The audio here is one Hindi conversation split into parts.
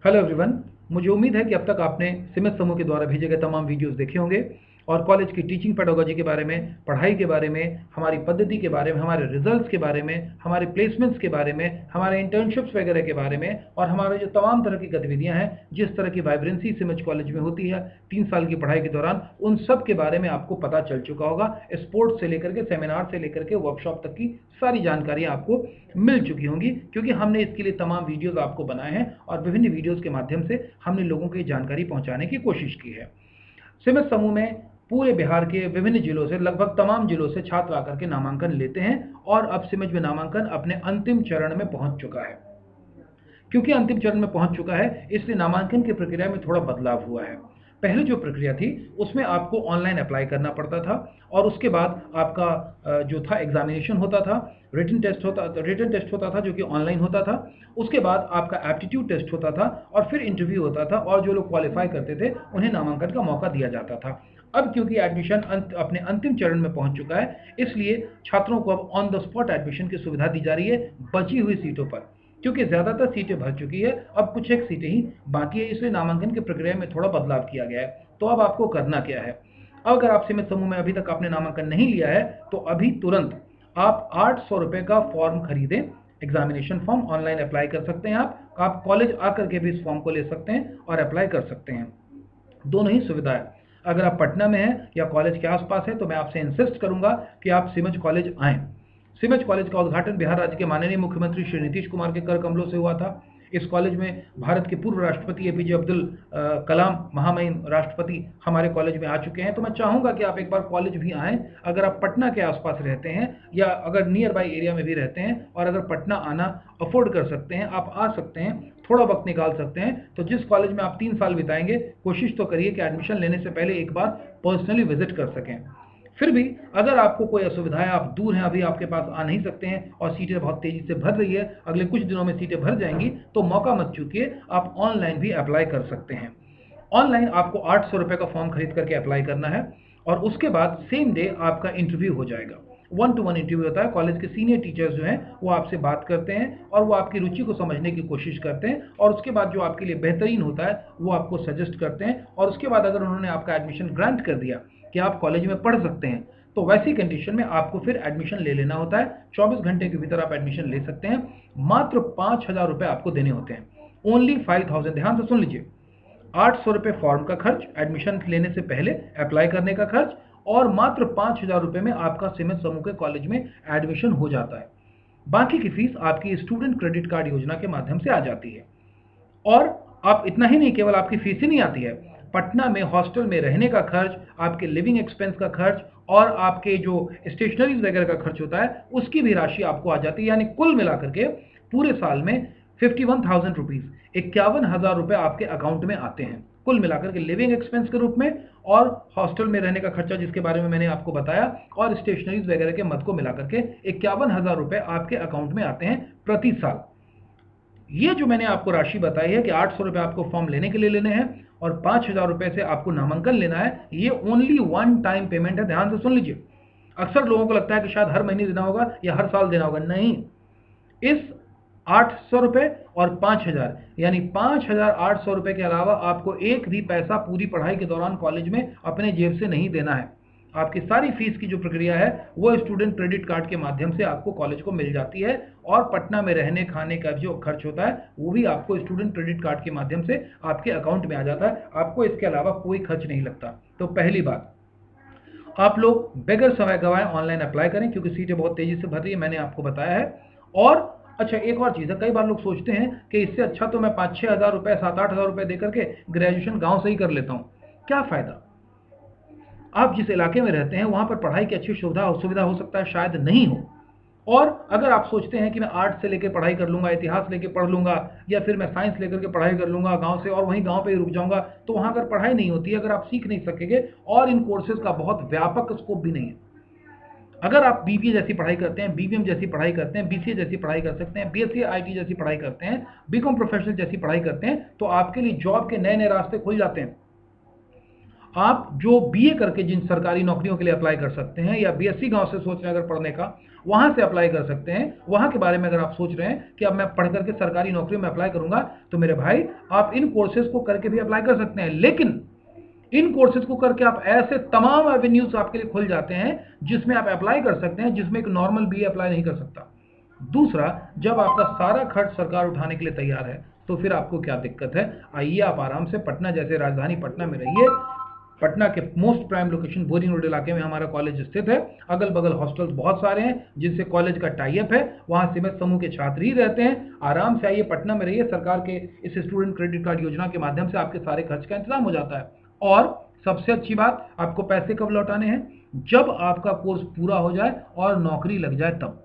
Hello everyone. मुझे उम्मीद है कि अब तक आपने सिमत समूह के द्वारा भेजे गए तमाम वीडियोस देखे होंगे और कॉलेज की टीचिंग पेडागोजी के बारे में, पढ़ाई के बारे में, हमारी पद्धति के बारे में, हमारे रिजल्ट्स के बारे में, हमारे प्लेसमेंट्स के बारे में, हमारे इंटर्नशिप्स वगैरह के बारे में और हमारे जो तमाम तरह की गतिविधियां हैं, जिस तरह की वाइब्रेंसी सिमज कॉलेज में होती है 3 साल की पढ़ाई के दौरान, उन सब के बारे में आपको पता चल चुका होगा। स्पोर्ट्स से लेकर के, सेमिनार से लेकर के वर्कशॉप तक की सारी जानकारियां आपको मिल चुकी होंगी, क्योंकि हमने इसके लिए तमाम वीडियोस आपको बनाए हैं और विभिन्न वीडियोस के माध्यम से हमने लोगों को ये जानकारी पहुंचाने की कोशिश की है। सिमज समूह में पूरे बिहार के विभिन्न जिलों से, लगभग तमाम जिलों से छात्र आकर के नामांकन लेते हैं और अब सिमज में नामांकन अपने अंतिम चरण में पहुंच चुका है। क्योंकि अंतिम चरण में पहुंच चुका है, इसलिए नामांकन की प्रक्रिया में थोड़ा बदलाव हुआ है। पहले जो प्रक्रिया थी उसमें आपको ऑनलाइन अप्लाई करना पड़ता था और उसके बाद आपका जो था एग्जामिनेशन होता था, रिटन टेस्ट होता था जो कि ऑनलाइन होता था। उसके बाद आपका एप्टीट्यूड टेस्ट होता था और फिर इंटरव्यू होता था और जो लोग क्वालिफाई करते थे उन्हें नामांकन का मौका दिया जाता था। अब क्योंकि एडमिशन अपने अंतिम चरण में पहुंच चुका है, इसलिए छात्रों को अब ऑन द स्पॉट एडमिशन की सुविधा दी जा रही है बची हुई सीटों पर। क्योंकि ज़्यादातर सीटें भर चुकी है, अब कुछ एक सीटें ही बाकी है, इसलिए नामांकन की प्रक्रिया में थोड़ा बदलाव किया गया है। तो अब आपको करना क्या है? अगर आप सिमज समूह में अभी तक आपने नामांकन नहीं लिया है तो अभी तुरंत आप 800 रुपये का फॉर्म खरीदें। एग्जामिनेशन फॉर्म ऑनलाइन अप्लाई कर सकते हैं। आप कॉलेज आकर के भी इस फॉर्म को ले सकते हैं और अप्लाई कर सकते हैं। दोनों ही सुविधाएं। अगर आप पटना में हैं या कॉलेज के आसपास है तो मैं आपसे इंसिस्ट करूंगा कि आप सिमज कॉलेज आएँ। सिमज कॉलेज का उद्घाटन बिहार राज्य के माननीय मुख्यमंत्री श्री नीतीश कुमार के कर कमलों से हुआ था। इस कॉलेज में भारत के पूर्व राष्ट्रपति एपीजे अब्दुल कलाम महामहिम राष्ट्रपति हमारे कॉलेज में आ चुके हैं। तो मैं चाहूँगा कि आप एक बार कॉलेज भी आएँ। अगर आप पटना के आसपास रहते हैं या अगर नियर बाई एरिया में भी रहते हैं और अगर पटना आना अफोर्ड कर सकते हैं, आप आ सकते हैं, थोड़ा वक्त निकाल सकते हैं, तो जिस कॉलेज में आप 3 साल बिताएंगे, कोशिश तो करिए कि एडमिशन लेने से पहले एक बार पर्सनली विजिट कर सकें। फिर भी अगर आपको कोई असुविधा है, आप दूर हैं, अभी आपके पास आ नहीं सकते हैं और सीटें बहुत तेज़ी से भर रही है, अगले कुछ दिनों में सीटें भर जाएंगी, तो मौका मत चूकिए, आप ऑनलाइन भी अप्लाई कर सकते हैं। ऑनलाइन आपको 800 रुपये का फॉर्म खरीद करके अप्लाई करना है और उसके बाद सेम डे आपका इंटरव्यू हो जाएगा। 1-to-1 इंटरव्यू होता है। कॉलेज के सीनियर टीचर्स जो हैं वो आपसे बात करते हैं और वो आपकी रुचि को समझने की कोशिश करते हैं और उसके बाद जो आपके लिए बेहतरीन होता है वो आपको सजेस्ट करते हैं और उसके बाद अगर उन्होंने आपका एडमिशन ग्रांट कर दिया कि आप कॉलेज में पढ़ सकते हैं, तो वैसी कंडीशन में आपको फिर एडमिशन ले लेना होता है। 24 घंटे के भीतर आप एडमिशन ले सकते हैं। मात्र 5,000 रुपये आपको देने होते हैं। ओनली 5,000। ध्यान से सुन लीजिए, 800 रुपये फॉर्म का खर्च, एडमिशन लेने से पहले अप्लाई करने का खर्च, और मात्र 5,000 रुपये में आपका सिमज समूह के कॉलेज में एडमिशन हो जाता है। बाकी की फीस आपकी स्टूडेंट क्रेडिट कार्ड योजना के माध्यम से आ जाती है। और आप इतना ही नहीं, केवल आपकी फीस ही नहीं आती है, पटना में हॉस्टल में रहने का खर्च, आपके लिविंग एक्सपेंस का खर्च और आपके जो स्टेशनरीज वगैरह का खर्च होता है उसकी भी राशि आपको आ जाती है। यानी कुल मिलाकर के पूरे साल में 51,000 रुपीज़, 51,000 रुपये आपके अकाउंट में आते हैं, कुल मिलाकर के लिविंग एक्सपेंस के रूप में और हॉस्टल में रहने का खर्चा जिसके बारे में मैंने आपको बताया और स्टेशनरीज वगैरह के मद को मिलाकर के 51,000 रुपये आपके अकाउंट में आते हैं प्रति साल। ये जो मैंने आपको राशि बताई है कि 800 रुपये आपको फॉर्म लेने के लिए लेने हैं और 5,000 रुपये से आपको नामांकन लेना है, ये ओनली वन टाइम पेमेंट है। ध्यान से सुन लीजिए। अक्सर लोगों को लगता है कि शायद हर महीने देना होगा या हर साल देना होगा। नहीं, इस 800 रुपये और 5,000 यानी 5,800 रुपये के अलावा आपको एक भी पैसा पूरी पढ़ाई के दौरान कॉलेज में अपने जेब से नहीं देना है। आपकी सारी फीस की जो प्रक्रिया है वो स्टूडेंट क्रेडिट कार्ड के माध्यम से आपको कॉलेज को मिल जाती है और पटना में रहने खाने का जो खर्च होता है वो भी आपको स्टूडेंट क्रेडिट कार्ड के माध्यम से आपके अकाउंट में आ जाता है। आपको इसके अलावा कोई खर्च नहीं लगता। तो पहली बात, आप लोग बगैर समय गवाए ऑनलाइन अप्लाई करें क्योंकि सीटें बहुत तेज़ी से भर रही है, मैंने आपको बताया है। और अच्छा, एक और चीज़ है, कई बार लोग सोचते हैं कि इससे अच्छा तो मैं 5-6 हज़ार रुपये, 7-8 हज़ार रुपये दे करके ग्रेजुएशन गाँव से ही कर लेता हूँ। क्या फ़ायदा? आप जिस इलाके में रहते हैं वहाँ पर पढ़ाई की अच्छी सुविधा हो सकता है शायद नहीं हो। और अगर आप सोचते हैं कि मैं आर्ट्स से लेकर पढ़ाई कर लूँगा, इतिहास लेकर पढ़ लूँगा या फिर मैं साइंस लेकर के पढ़ाई कर लूँगा गाँव से और वहीं गाँव पे ही रुक जाऊँगा, तो वहाँ अगर पढ़ाई नहीं होती, अगर आप सीख नहीं सकेंगे और इन कोर्सेज़ का बहुत व्यापक स्कोप भी नहीं है। अगर आप बीबीए जैसी पढ़ाई करते हैं, बीबीएम जैसी पढ़ाई करते हैं, बीसीए जैसी पढ़ाई कर सकते हैं, बीएससी आईटी जैसी पढ़ाई करते हैं, बीकॉम प्रोफेशनल जैसी पढ़ाई करते हैं, तो आपके लिए जॉब के नए नए रास्ते खुल जाते हैं। आप जो बीए करके जिन सरकारी नौकरियों के लिए अप्लाई कर सकते हैं या बीएससी गांव से सोच रहे हैं अगर पढ़ने का, वहां से अप्लाई कर सकते हैं। वहां के बारे में अगर आप सोच रहे हैं कि अब मैं पढ़ करके सरकारी नौकरी में अप्लाई करूंगा, तो मेरे भाई आप इन कोर्सेज को करके भी अप्लाई कर सकते हैं। लेकिन इन कोर्सेज को करके आप ऐसे तमाम एवेन्यूज आपके लिए खुल जाते हैं जिसमें आप अप्लाई कर सकते हैं, जिसमें एक नॉर्मल बीए अप्लाई नहीं कर सकता। दूसरा, जब आपका सारा खर्च सरकार उठाने के लिए तैयार है, तो फिर आपको क्या दिक्कत है? आइए आप आराम से पटना जैसे राजधानी पटना में रहिए। पटना के most prime location boring road इलाके में हमारा कॉलेज स्थित है। अगल बगल हॉस्टल्स बहुत सारे हैं जिनसे कॉलेज का टाई अप है। वहां सीमित समूह के छात्र ही रहते हैं। आराम से आइए, पटना में रहिए। सरकार के इस स्टूडेंट क्रेडिट कार्ड योजना के माध्यम से आपके सारे खर्च का इंतजाम हो जाता है। और सबसे अच्छी बात, आपको पैसे कब लौटाने हैं? जब आपका कोर्स पूरा हो जाए और नौकरी लग जाए तब।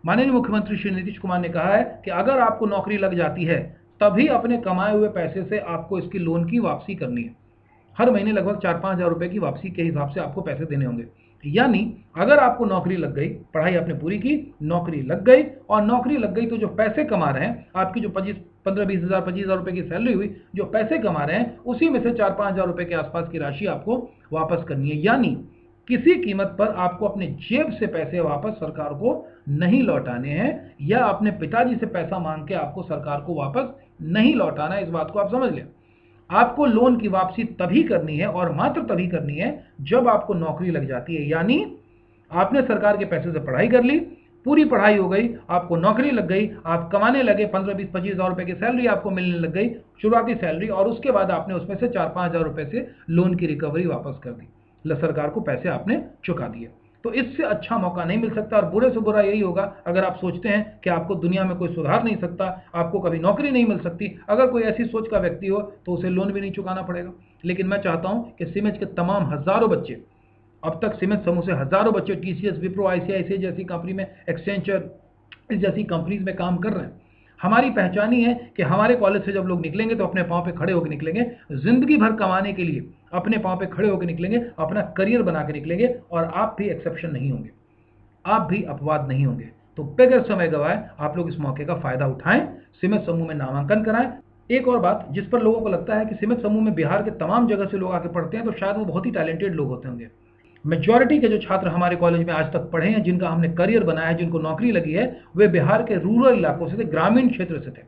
माननीय मुख्यमंत्री श्री नीतीश कुमार ने कहा है कि अगर आपको नौकरी लग जाती है, तभी अपने कमाए हुए पैसे से आपको इसकी लोन की वापसी करनी है। हर महीने लगभग 4-5 हज़ार रुपए की वापसी के हिसाब से आपको पैसे देने होंगे। यानी अगर आपको नौकरी लग गई, पढ़ाई आपने पूरी की, नौकरी लग गई, और नौकरी लग गई तो जो पैसे कमा रहे हैं, आपकी जो 15-20 हज़ार 25 हज़ार रुपए की सैलरी हुई, जो पैसे कमा रहे हैं, उसी में से 4-5 हज़ार रुपए के आसपास की राशि आपको वापस करनी है। यानी किसी कीमत पर आपको अपने जेब से पैसे वापस सरकार को नहीं लौटाने हैं, या अपने पिताजी से पैसा मांग के आपको सरकार को वापस नहीं लौटाना है। इस बात को आप समझ लें। आपको लोन की वापसी तभी करनी है और मात्र तभी करनी है जब आपको नौकरी लग जाती है। यानी आपने सरकार के पैसे से पढ़ाई कर ली, पूरी पढ़ाई हो गई, आपको नौकरी लग गई, आप कमाने लगे, 15-20-25 हज़ार रुपए की सैलरी आपको मिलने लग गई, शुरुआती सैलरी, और उसके बाद आपने उसमें से 4-5 हज़ार रुपए से लोन की रिकवरी वापस कर दी, सरकार को पैसे आपने चुका दिए। तो इससे अच्छा मौका नहीं मिल सकता। और बुरे से बुरा यही होगा अगर आप सोचते हैं कि आपको दुनिया में कोई सुधार नहीं सकता, आपको कभी नौकरी नहीं मिल सकती। अगर कोई ऐसी सोच का व्यक्ति हो तो उसे लोन भी नहीं चुकाना पड़ेगा। लेकिन मैं चाहता हूं कि सिमेज के तमाम हजारों बच्चे, अब तक सिमेज समूह से हजारों बच्चे टीसीएस, विप्रो, आईसीआईसीआई जैसी कंपनी में, एक्सेंचर जैसी कंपनीज में काम कर रहे हैं। हमारी पहचान ही है कि हमारे कॉलेज से जब लोग निकलेंगे तो अपने पांव पे खड़े होकर निकलेंगे, जिंदगी भर कमाने के लिए अपने पांव पे खड़े होकर निकलेंगे, अपना करियर बना के निकलेंगे। और आप भी एक्सेप्शन नहीं होंगे, आप भी अपवाद नहीं होंगे। तो बगैर समय गवाए आप लोग इस मौके का फायदा उठाएं, सिमेज समूह में नामांकन कराएं। एक और बात जिस पर लोगों को लगता है कि सिमेज समूह में बिहार के तमाम जगह से लोग आके पढ़ते हैं, तो शायद वो बहुत ही टैलेंटेड लोग होते होंगे। मेजॉरिटी के जो छात्र हमारे कॉलेज में आज तक पढ़े हैं, जिनका हमने करियर बनाया है, जिनको नौकरी लगी है, वे बिहार के रूरल इलाकों से थे, ग्रामीण क्षेत्र से थे।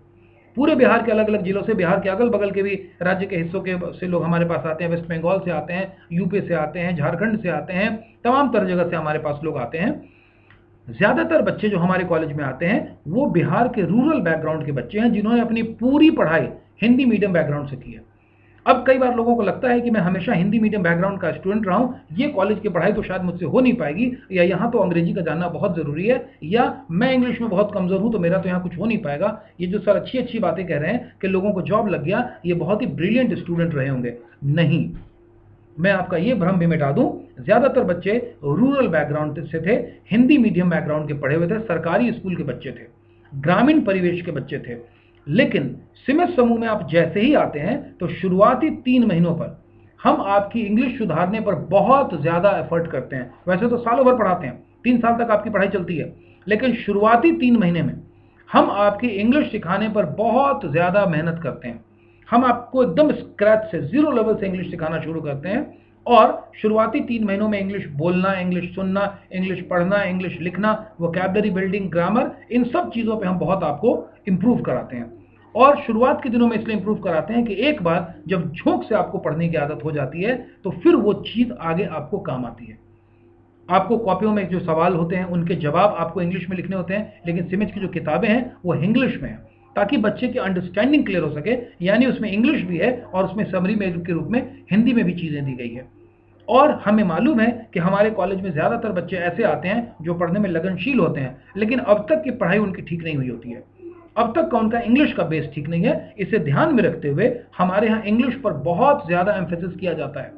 पूरे बिहार के अलग अलग जिलों से, बिहार के अगल बगल के भी राज्य के हिस्सों के से लोग हमारे पास आते हैं। वेस्ट बंगाल से आते हैं, यूपी से आते हैं, झारखंड से आते हैं, तमाम तरह जगह से हमारे पास लोग आते हैं। ज्यादातर बच्चे जो हमारे कॉलेज में आते हैं वो बिहार के रूरल बैकग्राउंड के बच्चे हैं, जिन्होंने अपनी पूरी पढ़ाई हिंदी मीडियम बैकग्राउंड से की है। अब कई बार लोगों को लगता है कि मैं हमेशा हिंदी मीडियम बैकग्राउंड का स्टूडेंट रहा हूं, ये कॉलेज की पढ़ाई तो शायद मुझसे हो नहीं पाएगी, या यहाँ तो अंग्रेजी का जानना बहुत जरूरी है, या मैं इंग्लिश में बहुत कमजोर हूं तो मेरा तो यहाँ कुछ हो नहीं पाएगा। ये जो सर अच्छी अच्छी बातें कह रहे हैं कि लोगों को जॉब लग गया, ये बहुत ही ब्रिलियंट स्टूडेंट रहे होंगे। नहीं, मैं आपका ये भ्रम भी मिटा दूं, ज्यादातर बच्चे रूरल बैकग्राउंड से थे, हिंदी मीडियम बैकग्राउंड के पढ़े हुए थे, सरकारी स्कूल के बच्चे थे, ग्रामीण परिवेश के बच्चे थे। लेकिन सिमेज समूह में आप जैसे ही आते हैं तो शुरुआती 3 महीनों पर हम आपकी इंग्लिश सुधारने पर बहुत ज्यादा एफर्ट करते हैं। वैसे तो सालों भर पढ़ाते हैं, 3 साल तक आपकी पढ़ाई चलती है, लेकिन शुरुआती 3 महीने में हम आपकी इंग्लिश सिखाने पर बहुत ज्यादा मेहनत करते हैं। हम आपको एकदम स्क्रैच से, जीरो लेवल से इंग्लिश सिखाना शुरू करते हैं। और शुरुआती 3 महीनों में इंग्लिश बोलना, इंग्लिश सुनना, इंग्लिश पढ़ना, इंग्लिश लिखना, वोकैबुलरी बिल्डिंग, ग्रामर, इन सब चीज़ों पे हम बहुत आपको इंप्रूव कराते हैं। और शुरुआत के दिनों में इसलिए इंप्रूव कराते हैं कि एक बार जब झोंक से आपको पढ़ने की आदत हो जाती है तो फिर वो चीज़ आगे आपको काम आती है। आपको कॉपियों में जो सवाल होते हैं उनके जवाब आपको इंग्लिश में लिखने होते हैं, लेकिन सिमेज की जो किताबें हैं वो इंग्लिश में है, ताकि बच्चे की अंडरस्टैंडिंग क्लियर हो सके। यानी उसमें इंग्लिश भी है और उसमें समरी में के रूप में हिंदी में भी चीज़ें दी गई है। और हमें मालूम है कि हमारे कॉलेज में ज़्यादातर बच्चे ऐसे आते हैं जो पढ़ने में लगनशील होते हैं, लेकिन अब तक की पढ़ाई उनकी ठीक नहीं हुई होती है, अब तक का उनका इंग्लिश का बेस ठीक नहीं है। इसे ध्यान में रखते हुए हमारे यहाँ इंग्लिश पर बहुत ज़्यादा एम्फेसिस किया जाता है,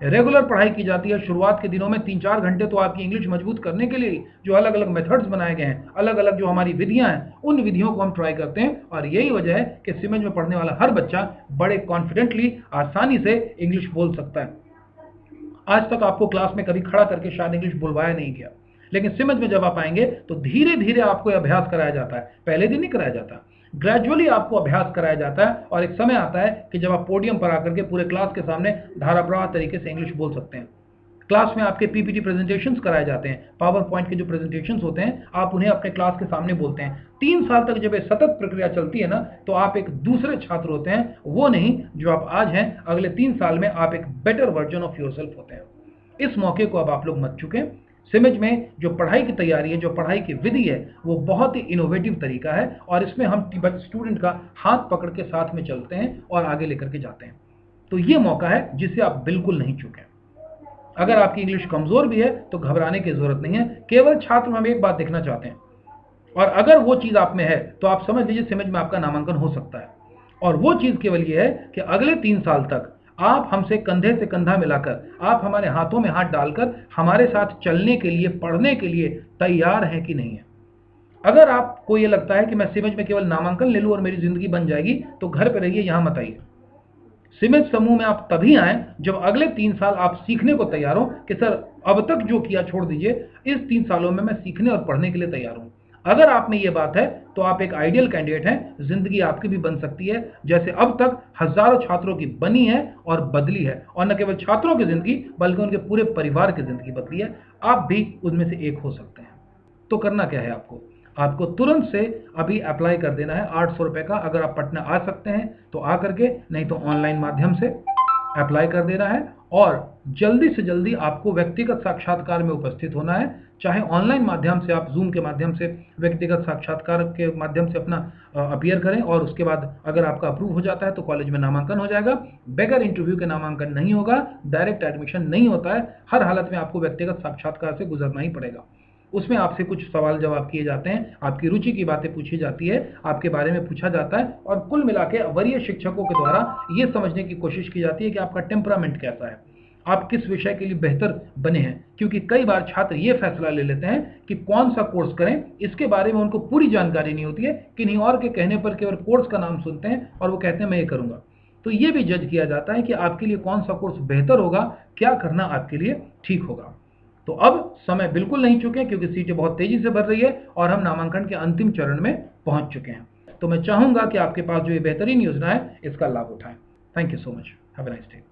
रेगुलर पढ़ाई की जाती है। शुरुआत के दिनों में 3-4 घंटे तो आपकी इंग्लिश मजबूत करने के लिए जो अलग अलग मेथड्स बनाए गए हैं, अलग अलग जो हमारी विधियां हैं, उन विधियों को हम ट्राई करते हैं। और यही वजह है कि सिमेज में पढ़ने वाला हर बच्चा बड़े कॉन्फिडेंटली, आसानी से इंग्लिश बोल सकता है। आज तक आपको क्लास में कभी खड़ा करके शायद इंग्लिश बुलवाया नहीं गया, लेकिन सिमेज में जब आप आएंगे तो धीरे धीरे आपको अभ्यास कराया जाता है। पहले दिन नहीं कराया जाता, ग्रेजुअली आपको अभ्यास कराया जाता है। और एक समय आता है कि जब आप पोडियम पर आकर के पूरे क्लास के सामने धाराप्रवाह तरीके से इंग्लिश बोल सकते हैं। क्लास में आपके पीपीटी प्रेजेंटेशंस कराए जाते हैं, पावर पॉइंट के जो प्रेजेंटेशंस होते हैं आप उन्हें अपने क्लास के सामने बोलते हैं। 3 साल तक जब ये सतत प्रक्रिया चलती है ना, तो आप एक दूसरे छात्र होते हैं, वो नहीं जो आप आज हैं। अगले 3 साल में आप एक बेटर वर्जन ऑफ योरसेल्फ होते हैं। इस मौके को अब आप लोग मत चुकें। सिमिज में जो पढ़ाई की तैयारी है, जो पढ़ाई की विधि है, वो बहुत ही इनोवेटिव तरीका है और इसमें हम स्टूडेंट का हाथ पकड़ के साथ में चलते हैं और आगे लेकर के जाते हैं। तो ये मौका है जिसे आप बिल्कुल नहीं चुकें। अगर आपकी इंग्लिश कमजोर भी है तो घबराने की जरूरत नहीं है। केवल छात्र हम एक बात देखना चाहते हैं, और अगर वो चीज आप में है तो आप समझ लीजिए सिमिज में आपका नामांकन हो सकता है। और वो चीज केवल ये है कि अगले 3 साल तक आप हमसे कंधे से कंधा मिलाकर, आप हमारे हाथों में हाथ डालकर हमारे साथ चलने के लिए, पढ़ने के लिए तैयार हैं कि नहीं है। अगर आपको ये लगता है कि मैं सिमिज में केवल नामांकन ले लूं और मेरी जिंदगी बन जाएगी, तो घर पे रहिए, यहां मत आइए। सिमिज समूह में आप तभी आए जब अगले 3 साल आप सीखने को तैयार हो कि सर अब तक जो किया छोड़ दीजिए, इस 3 सालों में मैं सीखने और पढ़ने के लिए तैयार हूं। अगर आप में ये बात है तो आप एक आइडियल कैंडिडेट हैं। जिंदगी आपकी भी बन सकती है जैसे अब तक हजारों छात्रों की बनी है और बदली है, और न केवल छात्रों की जिंदगी बल्कि उनके पूरे परिवार की जिंदगी बदली है। आप भी उनमें से एक हो सकते हैं। तो करना क्या है आपको तुरंत से अभी अप्लाई कर देना है 800 रुपए का। अगर आप पटना आ सकते हैं तो आ करके, नहीं तो ऑनलाइन माध्यम से अप्लाई कर देना है, और जल्दी से जल्दी आपको व्यक्तिगत साक्षात्कार में उपस्थित होना है। चाहे ऑनलाइन माध्यम से आप जूम के माध्यम से व्यक्तिगत साक्षात्कार के माध्यम से अपना अपीयर करें, और उसके बाद अगर आपका अप्रूव हो जाता है तो कॉलेज में नामांकन हो जाएगा। बगैर इंटरव्यू के नामांकन नहीं होगा, डायरेक्ट एडमिशन नहीं होता है। हर हालत में आपको व्यक्तिगत साक्षात्कार से गुजरना ही पड़ेगा। उसमें आपसे कुछ सवाल जवाब किए जाते हैं, आपकी रुचि की बातें पूछी जाती है, आपके बारे में पूछा जाता है, और कुल मिला के वरीय शिक्षकों के द्वारा ये समझने की कोशिश की जाती है कि आपका टेम्परामेंट कैसा है, आप किस विषय के लिए बेहतर बने हैं। क्योंकि कई बार छात्र ये फैसला ले लेते हैं कि कौन सा कोर्स करें, इसके बारे में उनको पूरी जानकारी नहीं होती है। किन्हीं और के कहने पर केवल कोर्स का नाम सुनते हैं और वो कहते हैं मैं ये करूंगा। तो ये भी जज किया जाता है कि आपके लिए कौन सा कोर्स बेहतर होगा, क्या करना आपके लिए ठीक होगा। तो अब समय बिल्कुल नहीं चुके, क्योंकि सीटें बहुत तेजी से भर रही है और हम नामांकन के अंतिम चरण में पहुंच चुके हैं। तो मैं चाहूंगा कि आपके पास जो ये बेहतरीन योजना है इसका लाभ उठाएं। Thank you so much. Have a nice day.